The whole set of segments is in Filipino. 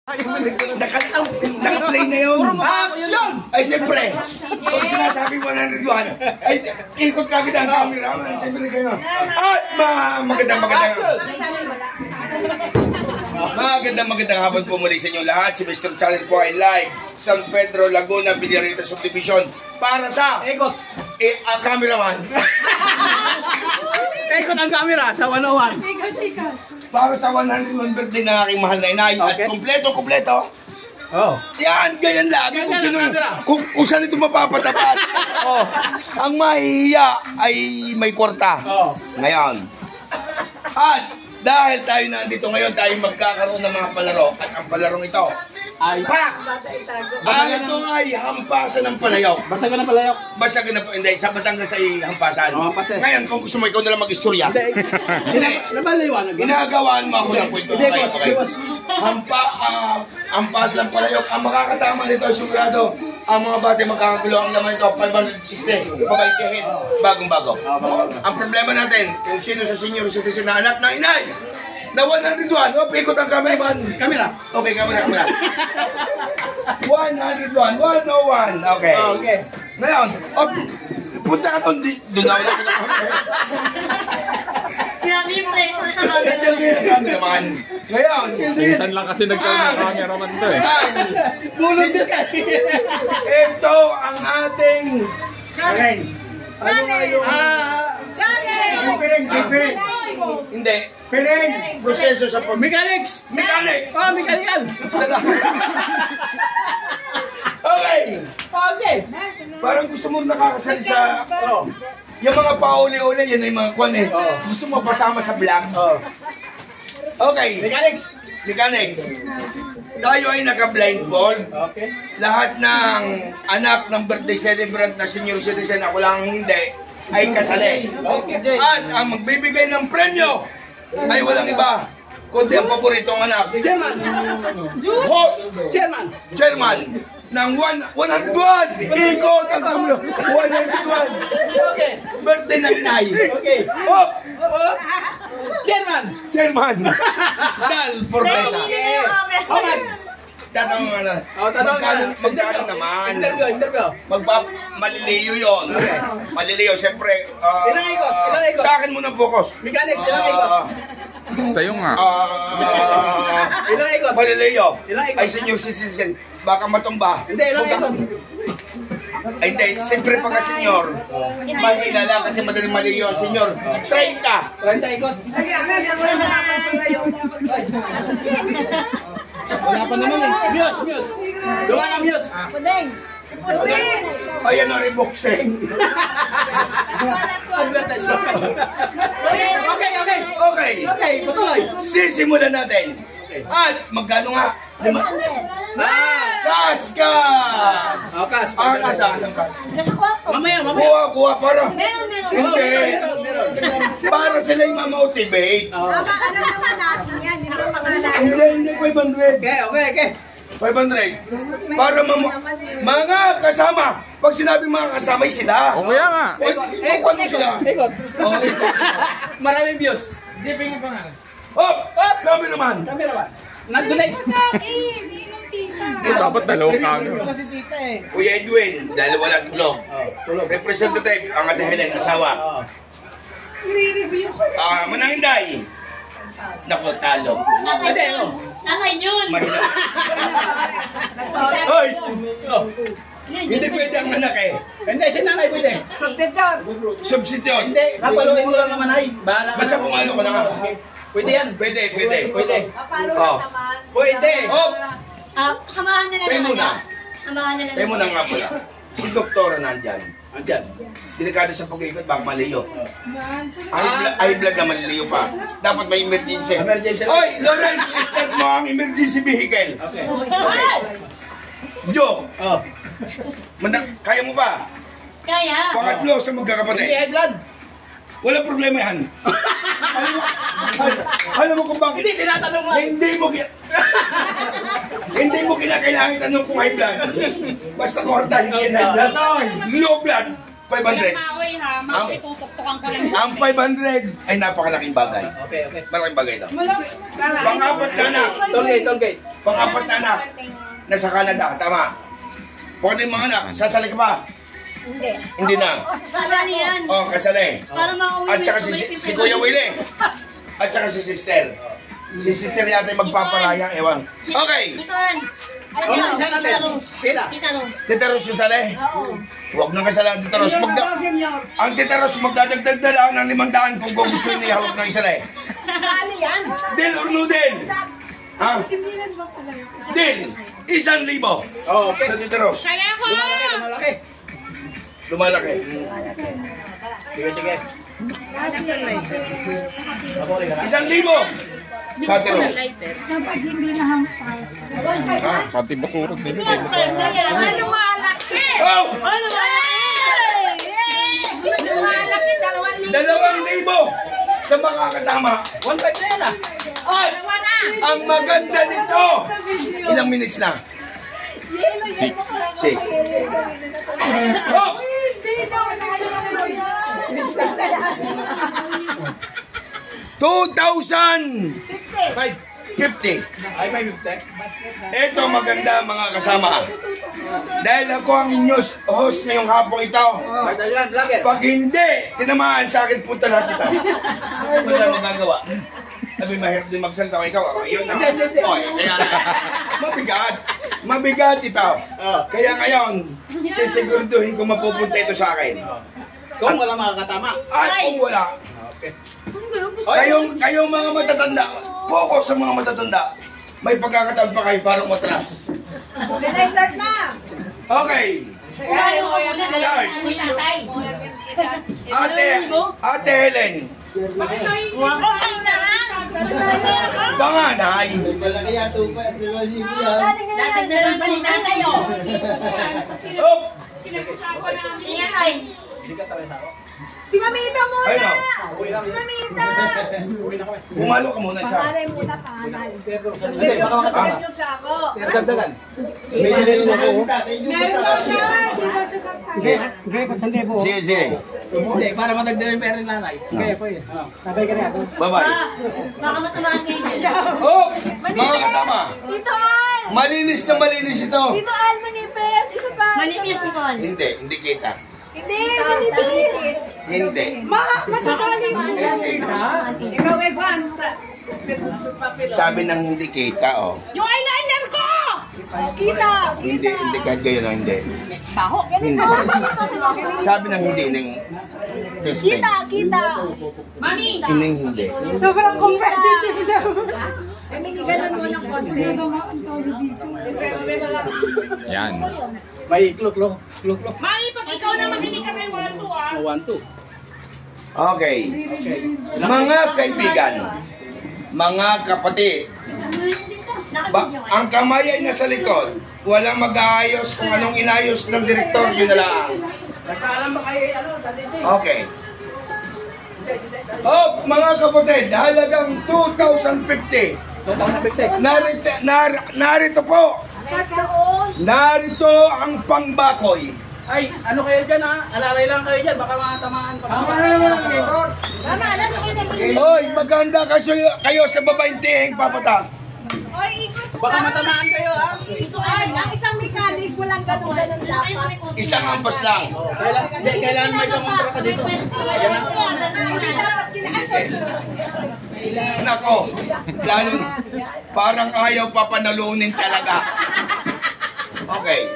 Naka-play na yun. Action! Ay, siyempre. Kung sinasabing 101, ay, ikot kami ng camera. Siyempre kayo. At magandang hapon po muli sa inyo lahat. Si Mr. Channel po ay live. San Pedro, Laguna, Villarita Subdivision. Para sa... Ikot! Cameraman. Ikot ang camera sa 101. Para sa 101 birthday ng aking mahal na inay. Okay. At kompleto. Oh. Yan, ganyan lagi. Ganyan ang camera. Kung saan ito mapapatapat. Oh. Ang mahihiya ay may kwarta. Oh. Ngayon. At dahil tayo nandito ngayon, tayo magkakaroon ng mga palaro. At ang palarong ito ay pak! Ito ay hampasan ng palayok. Basta ka na palayok. Basta ka na po, hindi, sa Batangas ay hampasan. Oh, pase. Ngayon, kung gusto mo, ikaw na lang mag-istorya. Hindi. Nabaliwanag. Ginagawaan mo ako ng kwento. Okay. Hampas ng palayok. Ang makakatama nito ay sigurado. Ang mga bate magkakagulo ang laman nito, 560. Pabaitihin. Bagong-bago. Ang problema natin, kung sino sa senior citizen na anak na inay, na 101. O, pikot ang cameraman. Camera. Okay, camera. 101, 101. Okay. Okay. Ngayon, punta ka doon. Doon ako lang. Grabe yung pressure sa kanya. Sadya mo yung cameraman. Ngayon, Minsan lang kasi nagkaroon ng cameraman to eh. bulog na kayo. Ito ang ating... Karen. Ano nga yung... Piring. Hindi. Piring. Proseso sa pag... Mechanics. Mechanics! Oh, mechanical. Salamat. Okay. Okay. Parang gusto mo nakakasali sa... Oh. Yung mga pauli-uli, yan ay mga kwan eh. Gusto mo pasama sa vlog. Oh. Okay. Mechanics. Tayo ay naka-blindfold. Okay. Lahat ng anak ng birthday celebrant na senior citizen, ako lang hindi, ay kasali. Okay. At ang magbibigay ng premyo ay walang iba, kundi ang paboritong anak. Chairman. Host, chairman ng 101. Ikot ang kamlo. 101. Okay. Birthday ng inay. Okay. Hop! Chairman. Dal Fortesa. Okay. How much? Tatanong ano. Magkano naman? Interview. Maliliyo yun. Okay. Maliliyo, siyempre. Ilang ikot? Sa akin muna focus. Mechanics, ilang ikot? Sa'yo nga. Ilang ikot? Maliliyo. Ilang ikot? Ay senior citizen. Baka matumba. Hindi, ilang ikot? Ay hindi, siyempre pagka senior. Mahina lang kasi madaling maliyo ang senior. 30. 30 ikot. Wala pa naman eh. Muse. Doon ka na, Muse. Ayan ang reboxing. Advertisement. Okay. Okay. Patuloy. Sisimulan natin. At magkano nga? Kaska! Kas. Saan ang kas? Mamaya. Kuha para. Meron. Hindi. Meron. Para sila'y ma-motivate. Alam naman natin yan, hindi naman mga Hindi, 500. Okay. 500. Para mga kasama. Pag sinabing mga kasama, sila. O kaya nga. Ikot sila. Ikot. Oh, ikot. Maraming views. Hop! Cameraman. Camera. Nag-delay. Dapat dalawang camera. Kasi tita eh. Kuya Edwin, dahil wala tulog. Representative, ang Ate Helen, asawa. Mananginday. Naku, talo. Angay yun. Mahina. Hoy! Hindi pwede ang anak eh. Hindi, si nanay pwede. Substitute. Hindi, kapaluin mo lang naman ay. Bahala ka. Basta pumalo ko na nga. Pwede yan. Pwede. Kapalo Oh. naman. Pwede. Hop! Samahan na lang. Tayo muna. Samahan na lang. Tayo muna nga pala. Si Doktora nandyan. Andyan. Delikado sa pag-ikot, baka maliyo. Ay blood na maliyo pa. Dapat may emergency. Emergency. Hoy, Lawrence, start mo ang emergency vehicle. Okay. Jo, Oh. kaya mo ba? Kaya. Pangatlo sa Hindi magkakapatid. high blood. Walang problema yan. Alam mo kung bakit? Hindi, tinatanong lang. Hindi mo kinakailangan tanong kung high blood. Basta korta, hindi yan high blood. Low blood, 500. ha. Magpipupuktukan ko lang. Ang 500 ay napakalaking bagay. Okay, okay. Malaking bagay ito. Pang-apat na anak. Tollgate. Pang-apat na anak. Nasa Canada, tama. Pwede mga anak, sasali ka ba? Hindi. Hindi na. Sasali yan. Oh, kasali. Para mauwi At na saka ito, may si Kuya Willie. At saka si Sister. Si Sister yata yung magpaparaya, ewan. Okay. Ikaw, Oh, isa natin. Pila. Kita mo. Tita Ros sasali. Huwag na kasala ang Tita Ros. Ang Tita Ros magdadagdag na lang ng 500 kung gusto niya hawak ng isali. Saan yan? Deal or no deal? Ha? Deal. 1,000. Oh, okay. Sa Tita Ros. Kaya ko! Lumalaki. Lumalaki. Sige, sige. Abori ka na. 1,000. Sa Tita Ros. Pati bakurot din. Ano malaki? Oh! Ano ba? Malaki, 2,000. 2,000 sa makakatama. 1.5 na yan ah. At ang maganda nito, ilang minutes na? 6. 6. Oh! 2,050. 5. Ay, 5.50. Ito maganda mga kasama. Dahil ako ang inyong host ngayong hapong ito. Ay, yan, vlogger. Pag hindi, tinamaan sa akin punta lahat kita. Wala magagawa. Sabi, mahirap din magsalita ko ikaw. Yun na. Okay, kaya mabigat. Mabigat ito. Kaya ngayon, sisiguraduhin ko mapupunta ito sa akin. Kung wala makakatama. At kung wala, Okay. kayong mga matatanda, focus sa mga matatanda. May pagkakataon pa kayo para umatras. Start na. Okay. Start. Ate Helen. Panganay. Dadagdagan pa ni tatay, oh. Oh, Iyan ay. Si Mamita muna. Ayun, Si Mamita. pumalo ka muna sa. Pangalay muna, pangalay. Hindi, baka makatama. Dagdagan. May nililin ako. Meron daw siya. Di ba siya sa Sige, sige. Hindi, para madagdagan yung pera ni nanay. Okay, po yun. Bye-bye. Baka matamaan kayo dyan. Oh, mga kasama. Tito Al. Malinis na malinis ito. Tito Al, manipis. Isa pa. Manipis ni Con. Hindi kita. Hindi, manipis. Hindi. Matatali mo. Ikaw, Evan. Sabi ng hindi kita, oh. Yung eyeliner ko! Kita, Hindi, kita. hindi kahit kayo lang, hindi. Baho. Ganito, ganito. Sabi ng hindi ng testing. Kita, kita. Mami! Hindi, hindi. Sobrang competitive daw. Ay, may ganun mo ng konti. Yan. May klok. Mami, pag ikaw naman hindi ka may 1-2, ah. 1-2. Okay. Mga kaibigan, mga kapatid, ang kamay ay nasa likod. Walang mag-aayos kung anong inayos ng direktor, yun na lang. Nagpaalam ba kayo, Okay. Oh, mga kapatid, halagang 2,050. 2,050. Narito po. Narito ang pangbakoy. Ay, ano kayo dyan ha? Alalay lang kayo dyan, baka matamaan pa. Tama, nasa kayo naman. Hoy, maganda kayo sa babaeng tihing papatak. Oy, ikot ka. Baka matamaan kayo ha? Ito ay, ang isang mechanic, walang ganun dapat. Isang ampas lang. Kailangan may kamontra ka dito. Ayan na. Hindi dapat kinakasal. Nako, lalo parang ayaw papanalunin talaga. Okay.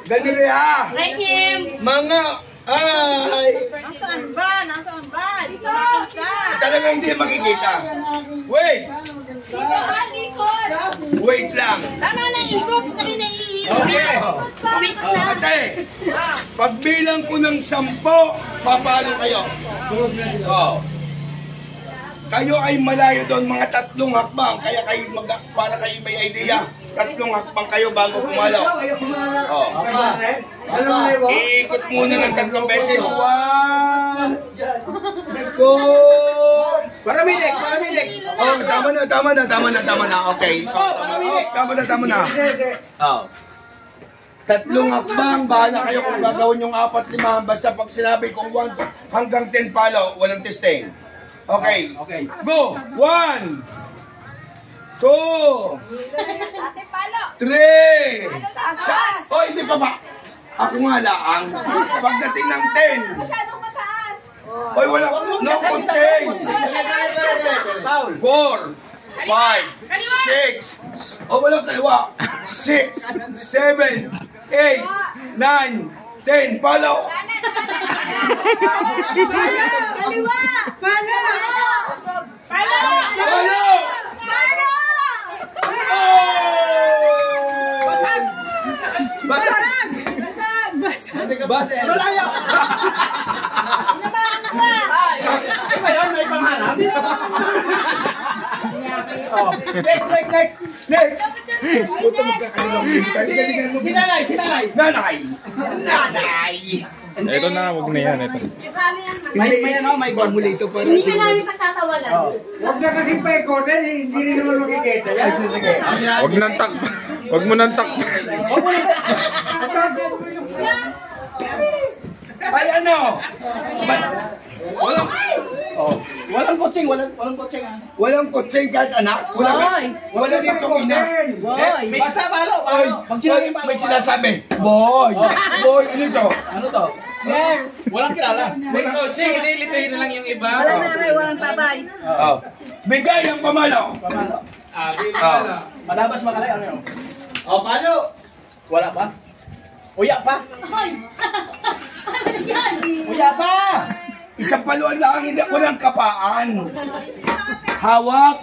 Ganun rin ha. Hi, Kim! Mga ay Nasaan ba? Nasaan ba? Dito. talaga hindi makikita. Wait, Dito, alikot. wait lang. Tama na, ikot ka rin na iiwi. Okay. Ate, pagbilang ko ng 10, papalo kayo. Oh. Kayo ay malayo doon, mga 3 hakbang. Kaya kayo para kayo may idea. 3 hakbang kayo bago pumalo. Oh. Iikot muna ng 3 beses. 1, 2. Paramilik. Oh, tama na. Okay. Oh, tama na. Oh. Tatlong hakbang, bahala kayo kung gagawin yung 4-5. Basta pag sinabi kong 1 hanggang 10 palo, walang testing. Okay. Okay. Go! 1, 2, Ate Palo. 3. Taas. Oh, hindi pa ba? Ako nga laang. Pagdating ng 10. Masyadong mataas. Oy, wala. No coaching. 4, 5, 6. Oh, wala kaliwa. 6, 7, 8, 9, 10. Palo. Kaliwa. Palo. Palo! Palo. Palo. Oh! Basag! Basag. Basag. Malayo! Iba yun, may pangharap. Oh. Next. Next. Puto magkakaliwang. Si nanay. Nanay. Nanay. Ito na, wag na yan. Ito. May ano, may formulator pa rin. Hindi ka namin pasatawalan. Huwag na kasi pa ikotin, hindi rin naman makikita. Ay, sige. Wag nang tak. Wag mo nang tak. Ay, ano? Walang coaching. Walang coaching kahit anak? Wala dito ina. Basta palo. Oy, Pag sinabing palo. may sinasabi. Boy, ano ito? Ano to? Walang kilala. May coaching, hindi lituhin na lang yung iba. Walang tatay. Oh. Bigay ang pamalo. Pamalo. Oh. Malabas makalay, ano yun? Oh, palo. Wala pa? Uya pa? Uya pa! Isang paluan lang, hindi walang kapaan. Hawak.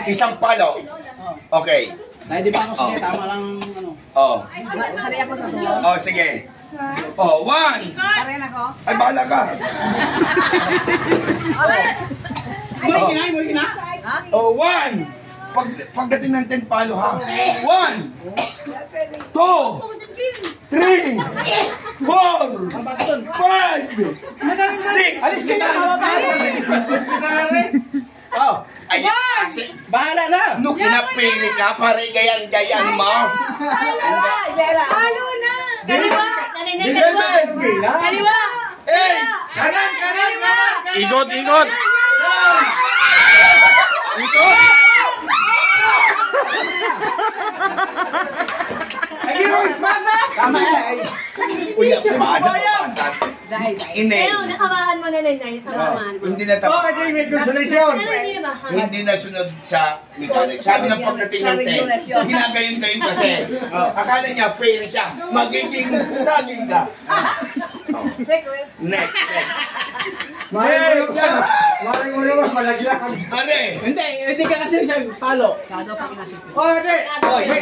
Isang palo. Okay. Dahil di pa ako sige, tama lang ano. Oh. Oh, sige. Oh, 1. Parin ako. Ay, bahala ka. Mo ikina? Oh, 1. Pagdating ng 10 palo ha. 1, 2, 3, 4, 5, 6, 7, 8, 9, 10. Alis kita! Oh, Ay, kasi, bahala na! no kinapili ka, pare gayan-gayan mo. Bella. Palo na! Kaliwa! Naninay, 7, kaliwa! 8, Kanan! Ikot. Ikot. Lagi mo ismata! Tama eh! Uy, ang pumada. Inay. Pero nakamahan mo na nanay. Nakamahan mo. Hindi na Oh, tapos. hindi may konsolasyon. Ano hindi na ba? Hindi na sunod sa mechanic. Sabi ng pagdating ng 10, ginagayon-gayon kasi. Akala niya fail siya. Magiging saging ka. Next. Next. Maring mo naman malagyan. Ano Hindi ka kasi siya palo. Oh, hindi.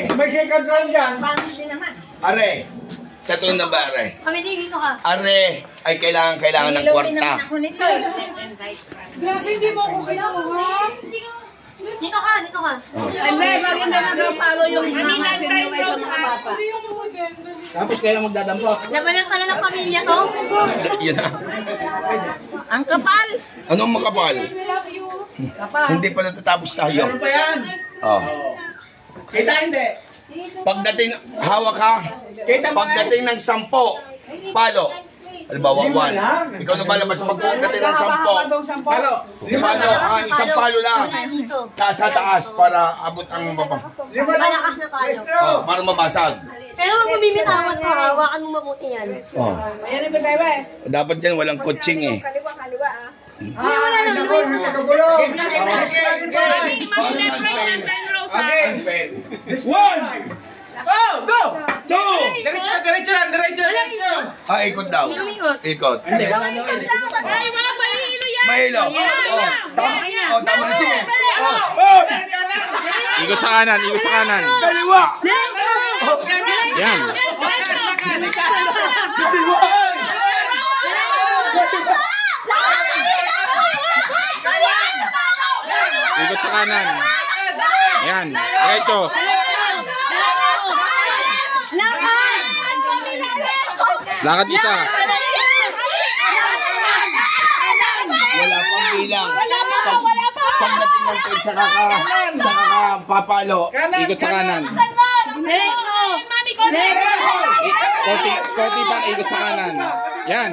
May second round yan. Pangit din naman. Are, sa tuon na ba, Are? Kami dito ka. Are, ay kailangan ng kwarta. Grabe, hindi mo ako kinuha. Dito ka. Hindi, maganda nagpapalo yung mga senior sa mga bata. Tapos kayo magdadampot. Labanan ka na ng pamilya to. Yun na. Ang kapal. Anong makapal? Hindi pa natatapos tayo. Meron pa yan. Oh. Kita hindi. Pagdating, hawak ka. Kita mo Pagdating ng 10, palo. Halimbawa, 1. Ikaw na balabas pagdating ng 10. Palo. Palo, isang palo lang. Dito. Taas sa taas para abot ang baba. Malakas na tayo. Oh, para mabasag. Pero kung bibitawan ka, hawakan mo mabuti yan. Oh. Ayan yung bitay ba eh. Dapat dyan walang coaching eh. Kaliwa ah. Hindi wala lang. Ako, may kakagulo. Unfair. 1, Oh, go! 2. Diretso lang. Ah, ikot daw. Ikot. Hindi, wala nyo. Ay, mga mahilo yan! Mahilo. Ayan. Oh, tama na. Sige. Ayan. Oh, Ikot sa kanan. kaliwa. Yan. Kaliwa. Ikot sa kanan. Yan. Diretso. Lakad isa. Wala pang bilang. Pagdating ng 10 sa papalo. Ikot sa kanan. Diretso. Mami Koti pa, ikot sa kanan. Yan.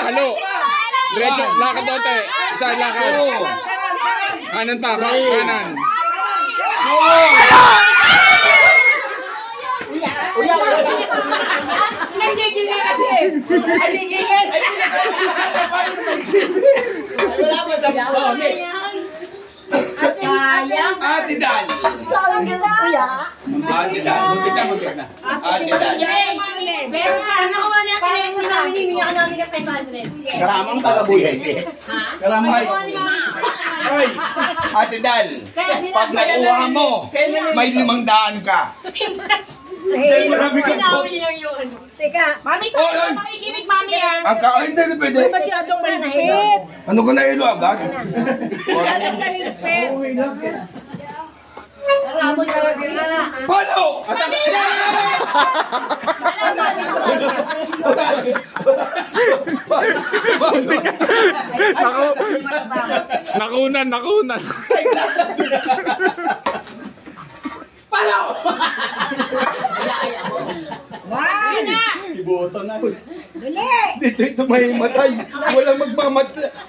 Halo. Diretso, lakad dote. Isa, lakad. Kanan pa, kanan. Nagigil ka kasi! Ay, nagigil! Wala pa sa Ate Dal. Sabi ka na, kuya. Ate Dal. Muntik na. Ate Dal. Pero nakuha niya kaya mo namin hinihinga namin ng 500. Karamang taga-buhay siya. Karamang Ay, Ate Dal. Pag nakuha mo, may 500 ka. Dahil marami kang pot. Teka. Mami, Oh, saan yun. ka makikinig, Mami, ah? Ang hindi na pwede. Masyadong manahit. Ano ko na ilo agad? Ramon talaga nga. Paano? Nakunan. Dito ito may matay. Walang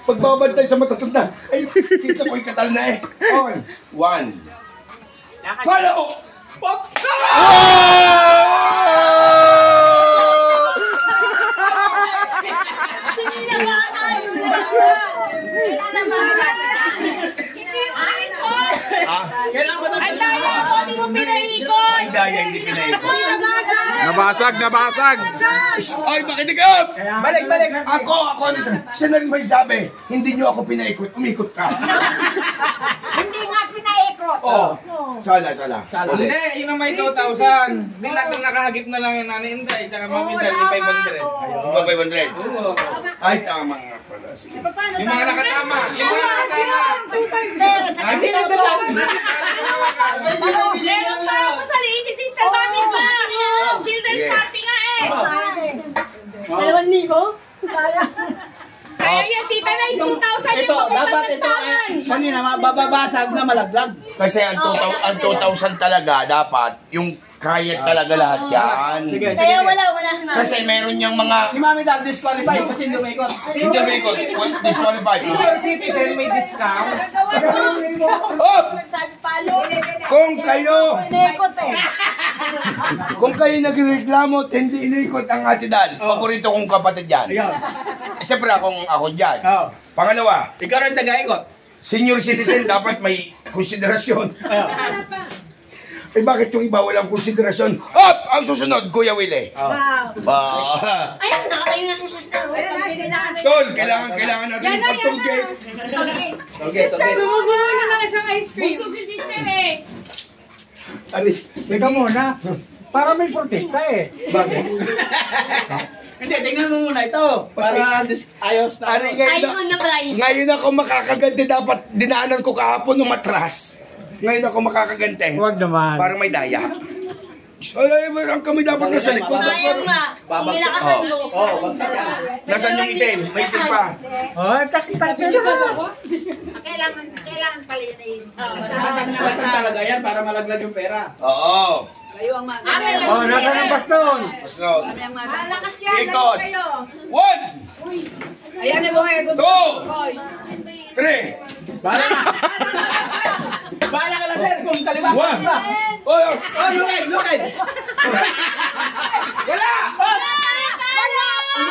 magbabantay sa matatanda. Ay, kita ko'y katal na eh. On. 1. Paano? Kailangan ba Ang daya ko, di mo pinaikot. Ay, daya, hindi pinaikot. Nabasag. Ay, makinig up! Balik! Ako, siya na rin may sabi, hindi niyo ako pinaikot, umikot ka. Hindi nga pinaikot. Oh, sala. Ulit. Hindi, yun ang may 2,000. Di lahat ng nakahagip na lang yung nanay Inday, tsaka mami Inday, yung 500. Ba 500? Ay, tama nga pala. Sige. Yung mga nakatama. Kasi nagdadami. Meron pa ako sa liit, si Sister Mami pa. Children's Yeah. party nga eh. 2,000? Sayang. Kaya yan, tita na is 2,000 Ito, yung dapat ito kanina mababasag na malaglag. Kasi ang 2,000 talaga, dapat, yung kaya talaga lahat yan. Sige. Kaya wala na. Kasi meron niyang mga, Si Mami Dal disqualified kasi hindi umikot. hindi umikot, disqualified. Your citizen may discount. Oh! Kung kayo, Pinaikot eh. kung kayo nagreklamo at hindi inikot ang Ate Dal, paborito kong kapatid yan. Ayun. Siyempre ako dyan. Oh. Pangalawa, Ikaw rin taga-ikot. senior citizen dapat may konsiderasyon. Eh bakit yung iba walang konsiderasyon? Up! Ang susunod, Kuya Willie. Wow. Ayun, nakatayo na si Sister. Tol, kailangan natin ipag-tollgate. Okay. Sumubuno na ng isang ice cream. Bunso si Sister eh. Ari, Teka muna. Para may protesta eh. bakit? Hindi, tingnan mo muna ito. Para ayos na. Ari, ngayon na price. ngayon ako makakaganti. Dapat dinaanan ko kahapon ng matras. Ngayon ako makakaganti. Huwag naman. Para may daya. Ay, ang kami dapat nasa likod. Ayaw nga. Nilakasan mo. Bagsak ka. Nasaan yung itim? May itim pa. Oh, kasi tayo Kailangan pala yun eh. Basag talaga yan para malaglag yung pera. Oo. Oh, nasa ng baston. Basta. Malakas yan. Ikot. Kayo. 1, Ayan yung mga ikot. 2, 3, Bahala na. Bahala ka na, sir. Kung kaliwa. 1. Oh, Oh, lukid. wala! Wala pa.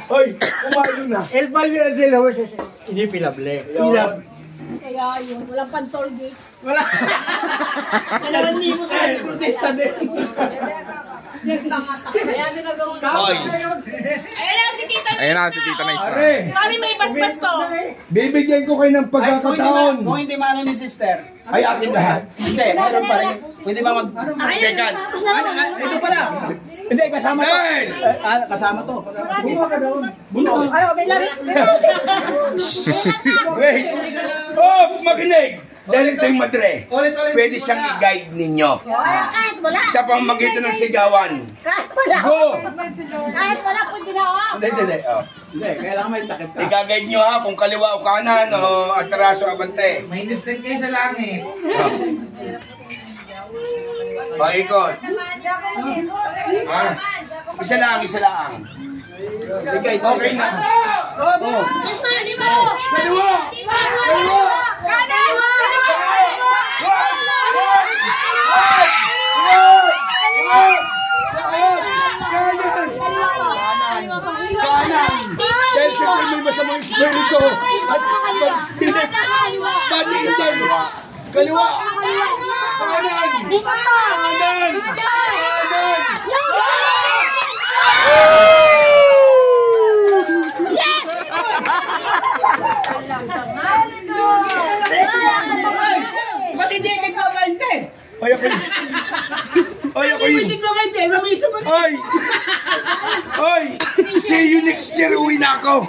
Hoy, kumalo na. El Valle de la Huesa. Inipilable. Kaya yun, walang pantol gate. Wala. Protesta din. Kaya ginagawin ko. Hoy, Ayun na si Tita. Ayan na si Tita Nice. pare, Mami, may basbas to. bibigyan ko kayo ng pagkakataon. Kung hindi maano ni sister. Ay, akin lahat. Hindi, meron pa rin. Pwede ba mag... Second. Ito pala. Hindi, kasama to. Nine. Kasama to. Ano, may lari. Wait. Oh, makinig. Dahil ito yung madre. Ulit-ulit. Pwede siyang i-guide ninyo. Kahit wala. Sa pamamagitan ng sigawan. Kahit wala. Go! Kahit wala, pwede na ako. Hindi. Oh. Hindi, kailangan may takip ka. I-guide nyo ha kung kaliwa o kanan o atraso abante. May distinct kayo sa langit. Paikot. Ha? Isa lang. Okay na. Oh. Kaliwa! Kanan! Dahil siyempre may masamang espiritu at mag-spirit. Bati ka dyan! Kaliwa! Kanan! Kanan! Ba't hindi nagpapahinte? Ay, ako yun! Ay, ako yun! Nagpapahinte, mamiso mo rin. Ay! See you next year, uwi na ako!